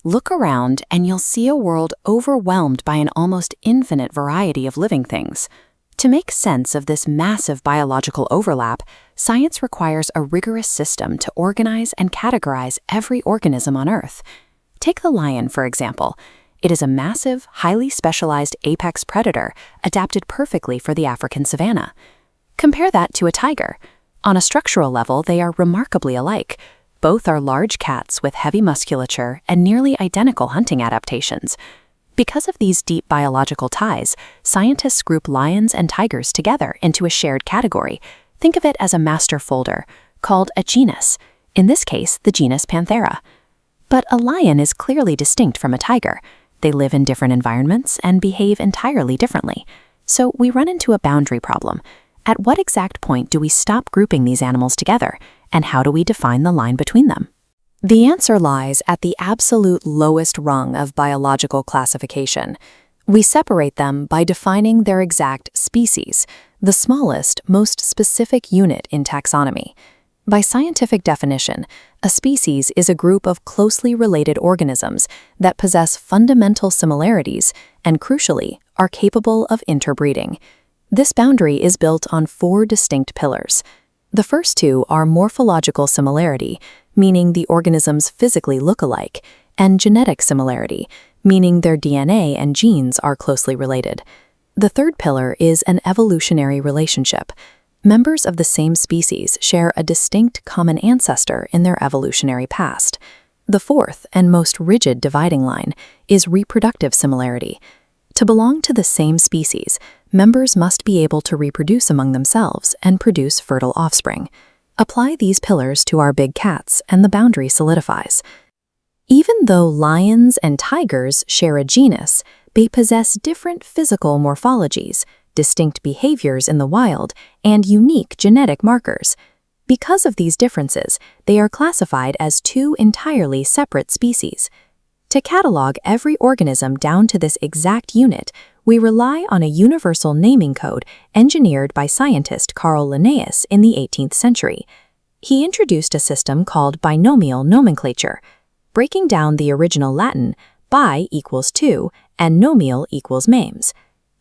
Look around and you'll see a world overwhelmed by an almost infinite variety of living things. To make sense of this massive biological overlap, science requires a rigorous system to organize and categorize every organism on Earth. Take the lion, for example. It is a massive, highly specialized apex predator adapted perfectly for the African savanna. Compare that to a tiger. On a structural level, they are remarkably alike. Both are large cats with heavy musculature and nearly identical hunting adaptations. Because of these deep biological ties, scientists group lions and tigers together into a shared category. Think of it as a master folder, called a genus, in this case, the genus Panthera. But a lion is clearly distinct from a tiger. They live in different environments and behave entirely differently. So we run into a boundary problem. At what exact point do we stop grouping these animals together, and how do we define the line between them? The answer lies at the absolute lowest rung of biological classification. We separate them by defining their exact species, the smallest, most specific unit in taxonomy. By scientific definition, a species is a group of closely related organisms that possess fundamental similarities and, crucially, are capable of interbreeding. This boundary is built on 4 distinct pillars. The first 2 are morphological similarity, meaning the organisms physically look alike, and genetic similarity, meaning their DNA and genes are closely related. The third pillar is an evolutionary relationship. Members of the same species share a distinct common ancestor in their evolutionary past. The fourth and most rigid dividing line is reproductive similarity. To belong to the same species, members must be able to reproduce among themselves and produce fertile offspring. Apply these pillars to our big cats and the boundary solidifies. Even though lions and tigers share a genus, they possess different physical morphologies, distinct behaviors in the wild, and unique genetic markers. Because of these differences, they are classified as 2 entirely separate species. To catalog every organism down to this exact unit, we rely on a universal naming code engineered by scientist Carl Linnaeus in the 18th century. He introduced a system called binomial nomenclature, breaking down the original Latin bi equals 2 and nomial equals mames.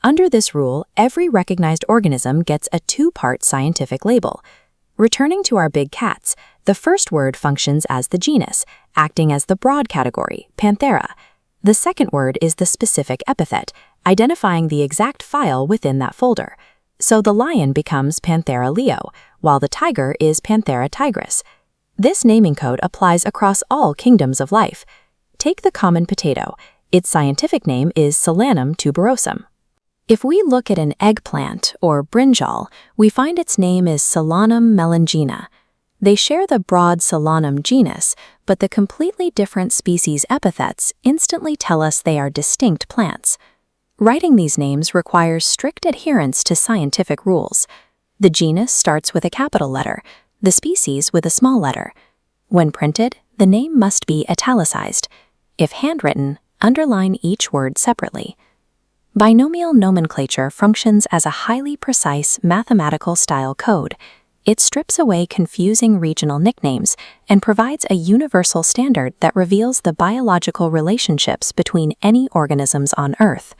Under this rule, every recognized organism gets a 2-part scientific label. Returning to our big cats, the first word functions as the genus, acting as the broad category, Panthera. The second word is the specific epithet, identifying the exact file within that folder. So the lion becomes Panthera leo, while the tiger is Panthera tigris. This naming code applies across all kingdoms of life. Take the common potato. Its scientific name is Solanum tuberosum. If we look at an eggplant, or brinjal, we find its name is Solanum melangina. They share the broad Solanum genus, but the completely different species epithets instantly tell us they are distinct plants. Writing these names requires strict adherence to scientific rules. The genus starts with a capital letter, the species with a small letter. When printed, the name must be italicized. If handwritten, underline each word separately. Binomial nomenclature functions as a highly precise mathematical style code. It strips away confusing regional nicknames and provides a universal standard that reveals the biological relationships between any organisms on Earth.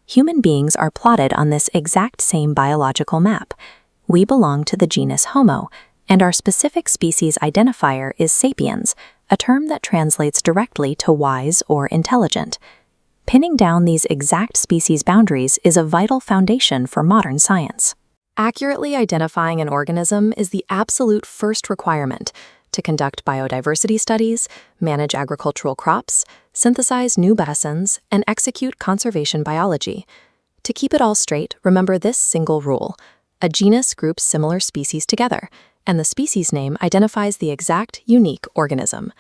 Human beings are plotted on this exact same biological map. We belong to the genus Homo, and our specific species identifier is sapiens, a term that translates directly to wise or intelligent. Pinning down these exact species boundaries is a vital foundation for modern science. Accurately identifying an organism is the absolute first requirement to conduct biodiversity studies, manage agricultural crops, synthesize new medicines, and execute conservation biology. To keep it all straight, remember this single rule. A genus groups similar species together, and the species name identifies the exact, unique organism.